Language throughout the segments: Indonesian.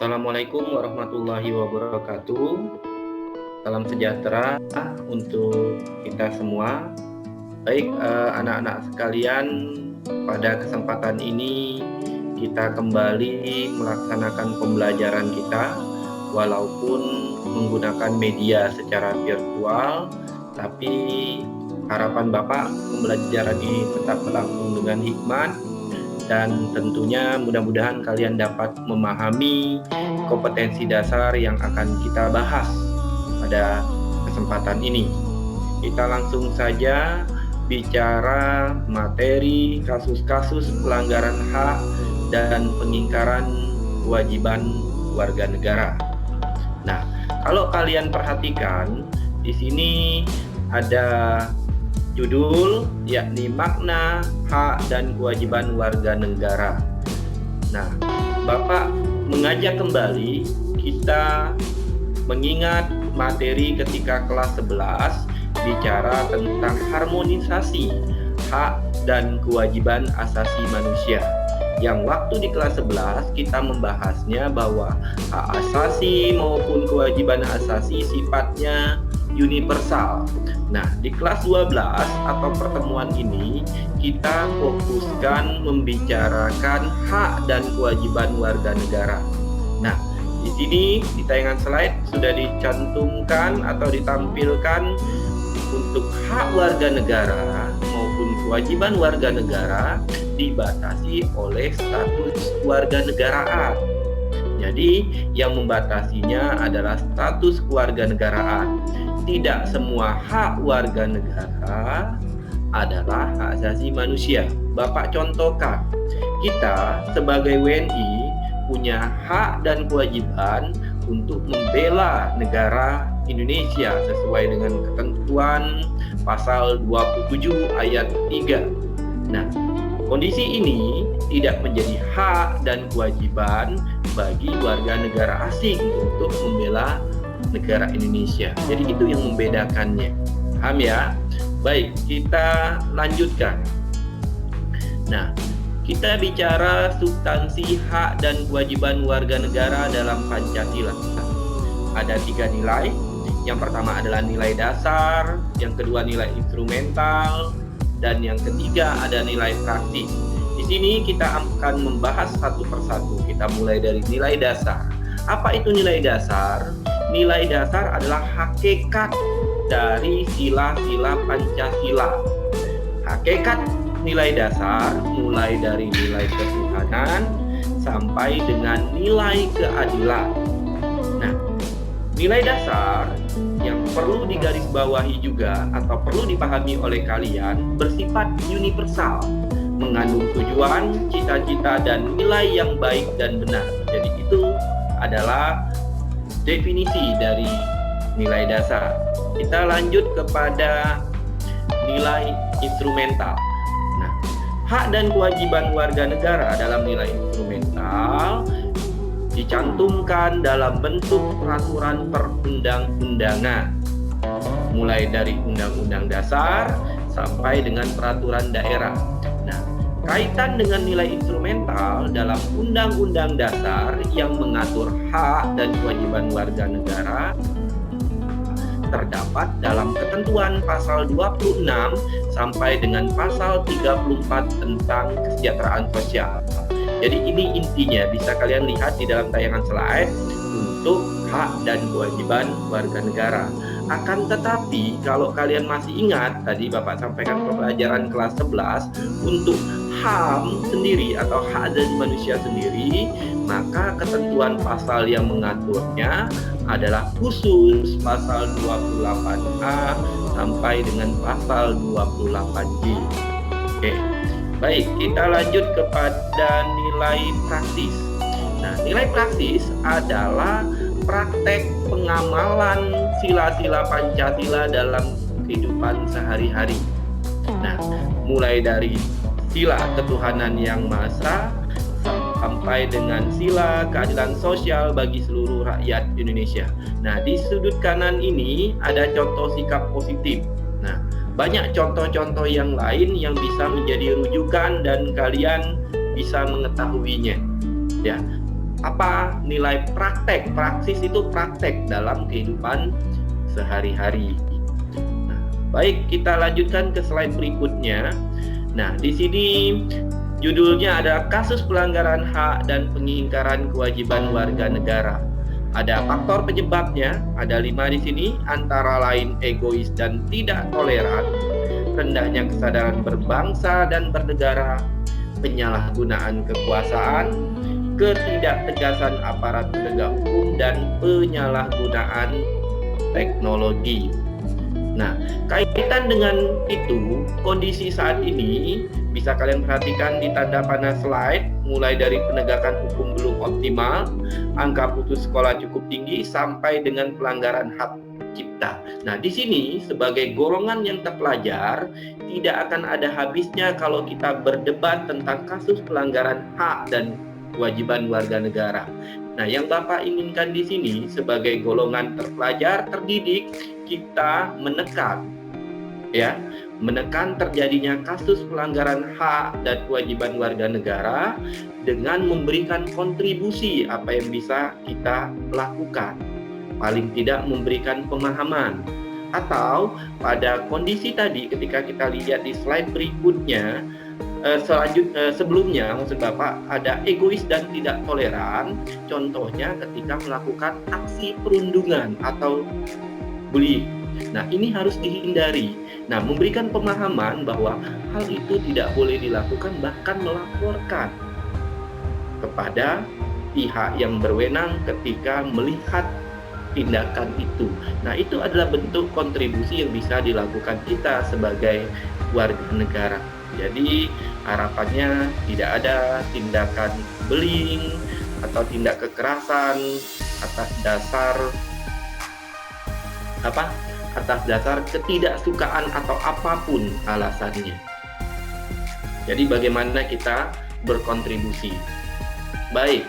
Assalamualaikum warahmatullahi wabarakatuh. Salam sejahtera untuk kita semua. Baik, anak-anak sekalian, pada kesempatan ini kita kembali melaksanakan pembelajaran kita walaupun menggunakan media secara virtual, tapi harapan Bapak pembelajaran ini tetap berlangsung dengan hikmat dan tentunya mudah-mudahan kalian dapat memahami kompetensi dasar yang akan kita bahas pada kesempatan ini. Kita langsung saja bicara materi kasus-kasus pelanggaran hak dan pengingkaran kewajiban warga negara. Nah, kalau kalian perhatikan di sini ada judul yakni makna hak dan kewajiban warga negara. Nah, Bapak mengajak kembali kita mengingat materi ketika kelas 11 bicara tentang harmonisasi hak dan kewajiban asasi manusia. Yang waktu di kelas 11 kita membahasnya bahwa hak asasi maupun kewajiban asasi sifatnya universal. Nah, di kelas 12 atau pertemuan ini kita fokuskan membicarakan hak dan kewajiban warga negara. Nah, di sini di tayangan slide sudah dicantumkan atau ditampilkan untuk hak warga negara maupun kewajiban warga negara dibatasi oleh status keluarga negaraan. Jadi, yang membatasinya adalah status keluarga negaraan. Tidak semua hak warga negara adalah hak asasi manusia. Bapak contohkan, kita sebagai WNI punya hak dan kewajiban untuk membela negara Indonesia sesuai dengan ketentuan pasal 27 ayat 3. Nah, kondisi ini tidak menjadi hak dan kewajiban bagi warga negara asing untuk membela negara Indonesia. Jadi itu yang membedakannya. Paham ya? Baik, kita lanjutkan. Nah, kita bicara substansi hak dan kewajiban warga negara dalam Pancasila. Ada 3 nilai. Yang pertama adalah nilai dasar, yang kedua nilai instrumental, dan yang ketiga ada nilai praktis. Di sini kita akan membahas satu persatu. Kita mulai dari nilai dasar. Apa itu nilai dasar? Nilai dasar adalah hakikat dari sila-sila Pancasila. Hakikat nilai dasar mulai dari nilai ketuhanan sampai dengan nilai keadilan. Nah, nilai dasar yang perlu digarisbawahi juga atau perlu dipahami oleh kalian bersifat universal, mengandung tujuan, cita-cita, dan nilai yang baik dan benar. Jadi itu adalah definisi dari nilai dasar. Kita lanjut kepada nilai instrumental. Nah, hak dan kewajiban warga negara dalam nilai instrumental dicantumkan dalam bentuk peraturan perundang-undangan, mulai dari undang-undang dasar sampai dengan peraturan daerah. Nah, kaitan dengan nilai instrumental dalam undang-undang dasar yang mengatur hak dan kewajiban warga negara terdapat dalam ketentuan pasal 26 sampai dengan pasal 34 tentang kesejahteraan sosial. Jadi ini intinya, bisa kalian lihat di dalam tayangan slide untuk hak dan kewajiban warga negara. Akan tetapi kalau kalian masih ingat tadi Bapak sampaikan pelajaran kelas 11 untuk HAM sendiri atau hak asasi manusia sendiri, maka ketentuan pasal yang mengaturnya adalah khusus pasal 28A sampai dengan pasal 28J. Oke. Baik, kita lanjut kepada nilai praktis. Nah, nilai praktis adalah praktek pengamalan sila-sila Pancasila dalam kehidupan sehari-hari. Nah, mulai dari sila ketuhanan yang Maha Esa sampai dengan sila keadilan sosial bagi seluruh rakyat Indonesia. Nah, di sudut kanan ini ada contoh sikap positif. Nah, banyak contoh-contoh yang lain yang bisa menjadi rujukan dan kalian bisa mengetahuinya. Ya, apa nilai praktek. Praksis itu praktek dalam kehidupan sehari-hari. Nah, baik, kita lanjutkan ke slide berikutnya. Nah, di sini judulnya ada kasus pelanggaran hak dan pengingkaran kewajiban warga negara. Ada faktor penyebabnya, ada 5 di sini, antara lain egois dan tidak toleran, rendahnya kesadaran berbangsa dan bernegara, penyalahgunaan kekuasaan, ketidaktegasan aparat penegak hukum, dan penyalahgunaan teknologi. Nah, kaitan dengan itu, kondisi saat ini bisa kalian perhatikan di tanda panah slide, mulai dari penegakan hukum belum optimal, angka putus sekolah cukup tinggi, sampai dengan pelanggaran hak cipta. Nah, di sini sebagai golongan yang terpelajar, tidak akan ada habisnya kalau kita berdebat tentang kasus pelanggaran hak dan kewajiban warga negara. Nah, yang Bapak inginkan di sini sebagai golongan terpelajar, terdidik, kita menekan terjadinya kasus pelanggaran hak dan kewajiban warga negara dengan memberikan kontribusi apa yang bisa kita lakukan. Paling tidak memberikan pemahaman. Atau pada kondisi tadi ketika kita lihat di slide berikutnya, sebelumnya maksud Bapak ada egois dan tidak toleran, contohnya ketika melakukan aksi perundungan atau bullying. Nah, ini harus dihindari. Nah, memberikan pemahaman bahwa hal itu tidak boleh dilakukan, bahkan melaporkan kepada pihak yang berwenang ketika melihat tindakan itu. Nah, itu adalah bentuk kontribusi yang bisa dilakukan kita sebagai warga negara. Jadi, harapannya tidak ada tindakan bullying atau tindak kekerasan atas dasar ketidaksukaan atau apapun alasannya. Jadi bagaimana kita berkontribusi. Baik.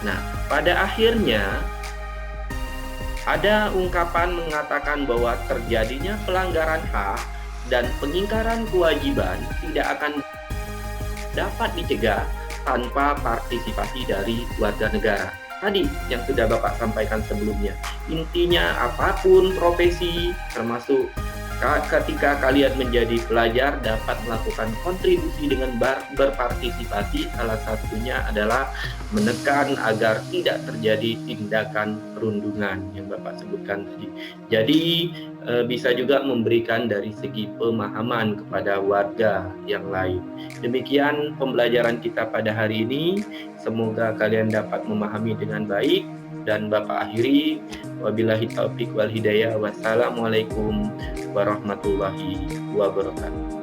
Nah, pada akhirnya ada ungkapan mengatakan bahwa terjadinya pelanggaran hak dan pengingkaran kewajiban tidak akan dapat dicegah tanpa partisipasi dari warga negara. Tadi yang sudah Bapak sampaikan sebelumnya. Intinya apapun profesi, termasuk ketika kalian menjadi pelajar, dapat melakukan kontribusi dengan berpartisipasi. Salah satunya adalah menekan agar tidak terjadi tindakan perundungan yang Bapak sebutkan tadi. Jadi bisa juga memberikan dari segi pemahaman kepada warga yang lain. Demikian pembelajaran kita pada hari ini. Semoga kalian dapat memahami dengan baik, dan Bapak akhiri, wabillahi taufik wal hidayah. Wassalamualaikum warahmatullahi wabarakatuh.